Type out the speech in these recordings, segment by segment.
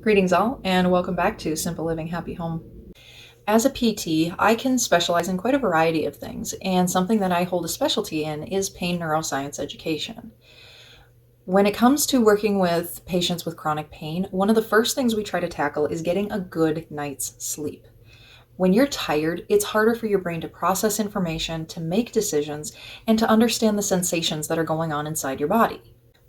Greetings all, and welcome back to Simple Living Happy Home. As a PT, I can specialize in quite a variety of things, and something that I hold a specialty in is pain neuroscience education. When it comes to working with patients with chronic pain, one of the first things we try to tackle is getting a good night's sleep. When you're tired, it's harder for your brain to process information, to make decisions, and to understand the sensations that are going on inside your body.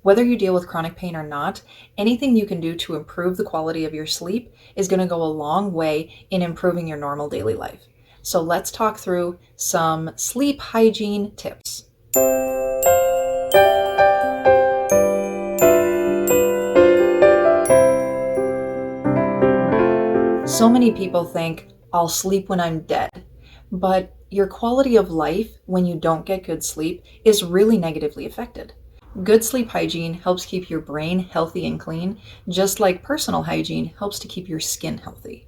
Whether you deal with chronic pain or not, anything you can do to improve the quality of your sleep is going to go a long way in improving your normal daily life. So let's talk through some sleep hygiene tips. So many people think, I'll sleep when I'm dead, but your quality of life when you don't get good sleep is really negatively affected. Good sleep hygiene helps keep your brain healthy and clean, just like personal hygiene helps to keep your skin healthy.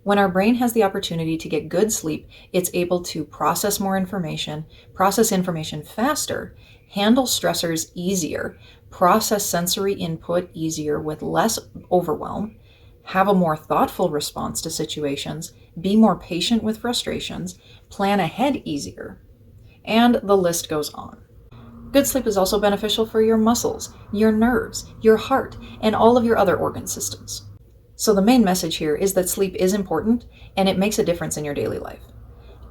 When our brain has the opportunity to get good sleep, it's able to process more information, process information faster, handle stressors easier, process sensory input easier with less overwhelm, have a more thoughtful response to situations, be more patient with frustrations, plan ahead easier, and the list goes on. Good sleep is also beneficial for your muscles, your nerves, your heart, and all of your other organ systems. So the main message here is that sleep is important and it makes a difference in your daily life.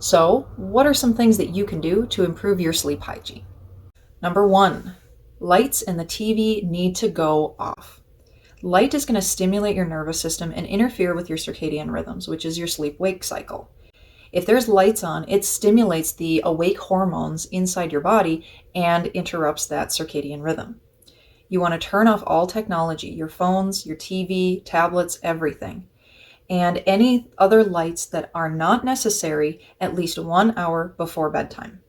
So what are some things that you can do to improve your sleep hygiene? Number 1, lights and the TV need to go off. Light is going to stimulate your nervous system and interfere with your circadian rhythms, which is your sleep-wake cycle. If there's lights on, it stimulates the awake hormones inside your body and interrupts that circadian rhythm. You want to turn off all technology, your phones, your TV, tablets, everything. And any other lights that are not necessary at least 1 hour before bedtime.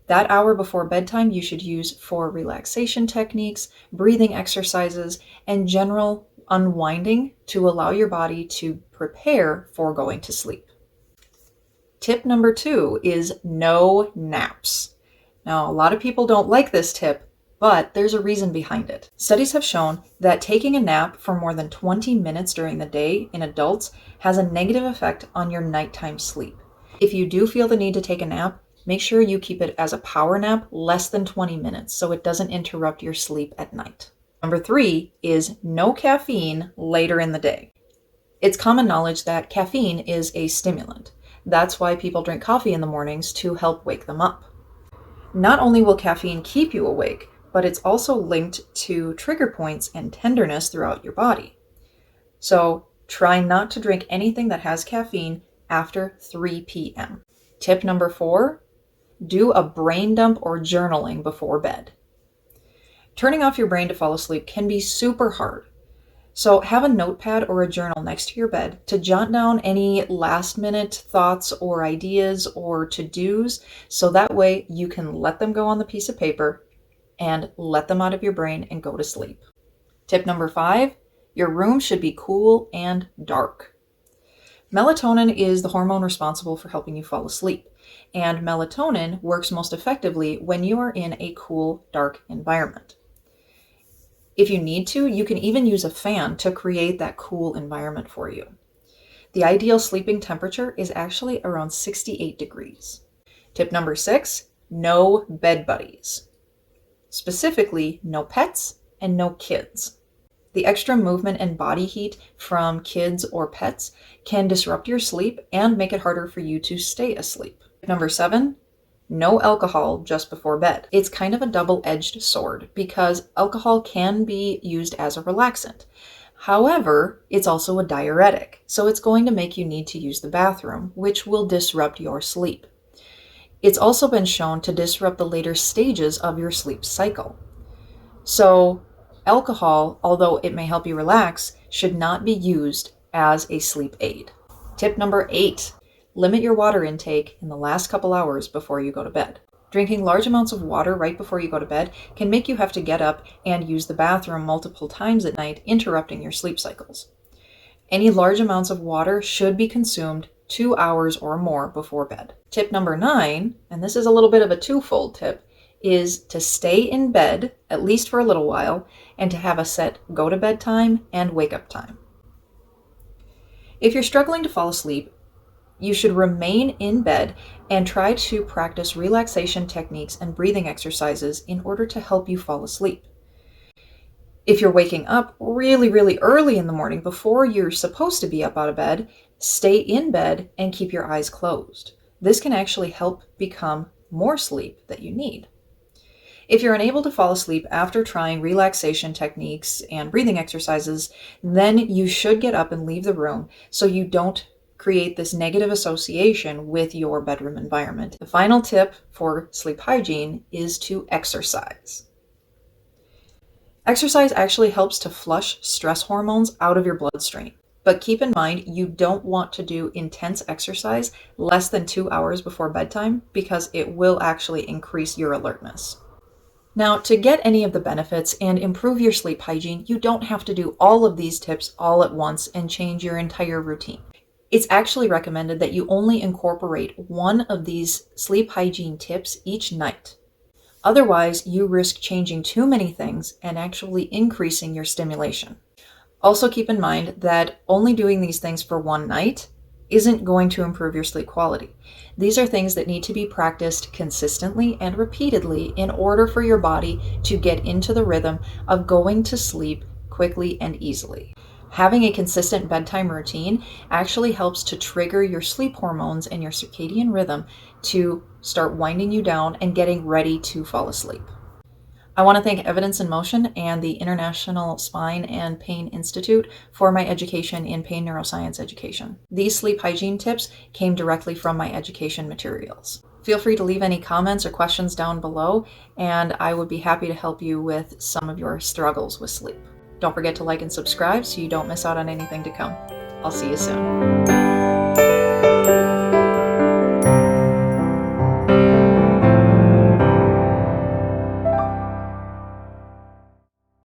That hour before bedtime you should use for relaxation techniques, breathing exercises, and general unwinding to allow your body to prepare for going to sleep. Tip number 2 is no naps. Now, a lot of people don't like this tip, but there's a reason behind it. Studies have shown that taking a nap for more than 20 minutes during the day in adults has a negative effect on your nighttime sleep. If you do feel the need to take a nap, make sure you keep it as a power nap less than 20 minutes so it doesn't interrupt your sleep at night. Number 3 is no caffeine later in the day. It's common knowledge that caffeine is a stimulant. That's why people drink coffee in the mornings to help wake them up. Not only will caffeine keep you awake, but it's also linked to trigger points and tenderness throughout your body. So try not to drink anything that has caffeine after 3 p.m. Tip number 4, do a brain dump or journaling before bed. Turning off your brain to fall asleep can be super hard. So have a notepad or a journal next to your bed to jot down any last minute thoughts or ideas or to-dos, so that way you can let them go on the piece of paper and let them out of your brain and go to sleep. Tip number 5, your room should be cool and dark. Melatonin is the hormone responsible for helping you fall asleep, and melatonin works most effectively when you are in a cool, dark environment. If you need to, you can even use a fan to create that cool environment for you. The ideal sleeping temperature is actually around 68 degrees. Tip number 6, no bed buddies. Specifically, no pets and no kids. The extra movement and body heat from kids or pets can disrupt your sleep and make it harder for you to stay asleep. Tip number 7, no alcohol just before bed. It's kind of a double-edged sword because alcohol can be used as a relaxant. However, it's also a diuretic, so it's going to make you need to use the bathroom, which will disrupt your sleep. It's also been shown to disrupt the later stages of your sleep cycle. So alcohol, although it may help you relax, should not be used as a sleep aid. Tip number 8, limit your water intake in the last couple hours before you go to bed. Drinking large amounts of water right before you go to bed can make you have to get up and use the bathroom multiple times at night, interrupting your sleep cycles. Any large amounts of water should be consumed 2 hours or more before bed. Tip number 9, and this is a little bit of a twofold tip, is to stay in bed, at least for a little while, and to have a set go to bed time and wake up time. If you're struggling to fall asleep, you should remain in bed and try to practice relaxation techniques and breathing exercises in order to help you fall asleep. If you're waking up really, really early in the morning before you're supposed to be up out of bed, stay in bed and keep your eyes closed. This can actually help become more sleep that you need. If you're unable to fall asleep after trying relaxation techniques and breathing exercises, then you should get up and leave the room so you don't create this negative association with your bedroom environment. The final tip for sleep hygiene is to exercise. Exercise actually helps to flush stress hormones out of your bloodstream. But keep in mind, you don't want to do intense exercise less than 2 hours before bedtime because it will actually increase your alertness. Now, to get any of the benefits and improve your sleep hygiene, you don't have to do all of these tips all at once and change your entire routine. It's actually recommended that you only incorporate one of these sleep hygiene tips each night. Otherwise, you risk changing too many things and actually increasing your stimulation. Also keep in mind that only doing these things for one night isn't going to improve your sleep quality. These are things that need to be practiced consistently and repeatedly in order for your body to get into the rhythm of going to sleep quickly and easily. Having a consistent bedtime routine actually helps to trigger your sleep hormones and your circadian rhythm to start winding you down and getting ready to fall asleep. I want to thank Evidence in Motion and the International Spine and Pain Institute for my education in pain neuroscience education. These sleep hygiene tips came directly from my education materials. Feel free to leave any comments or questions down below, and I would be happy to help you with some of your struggles with sleep. Don't forget to like and subscribe so you don't miss out on anything to come. I'll see you soon.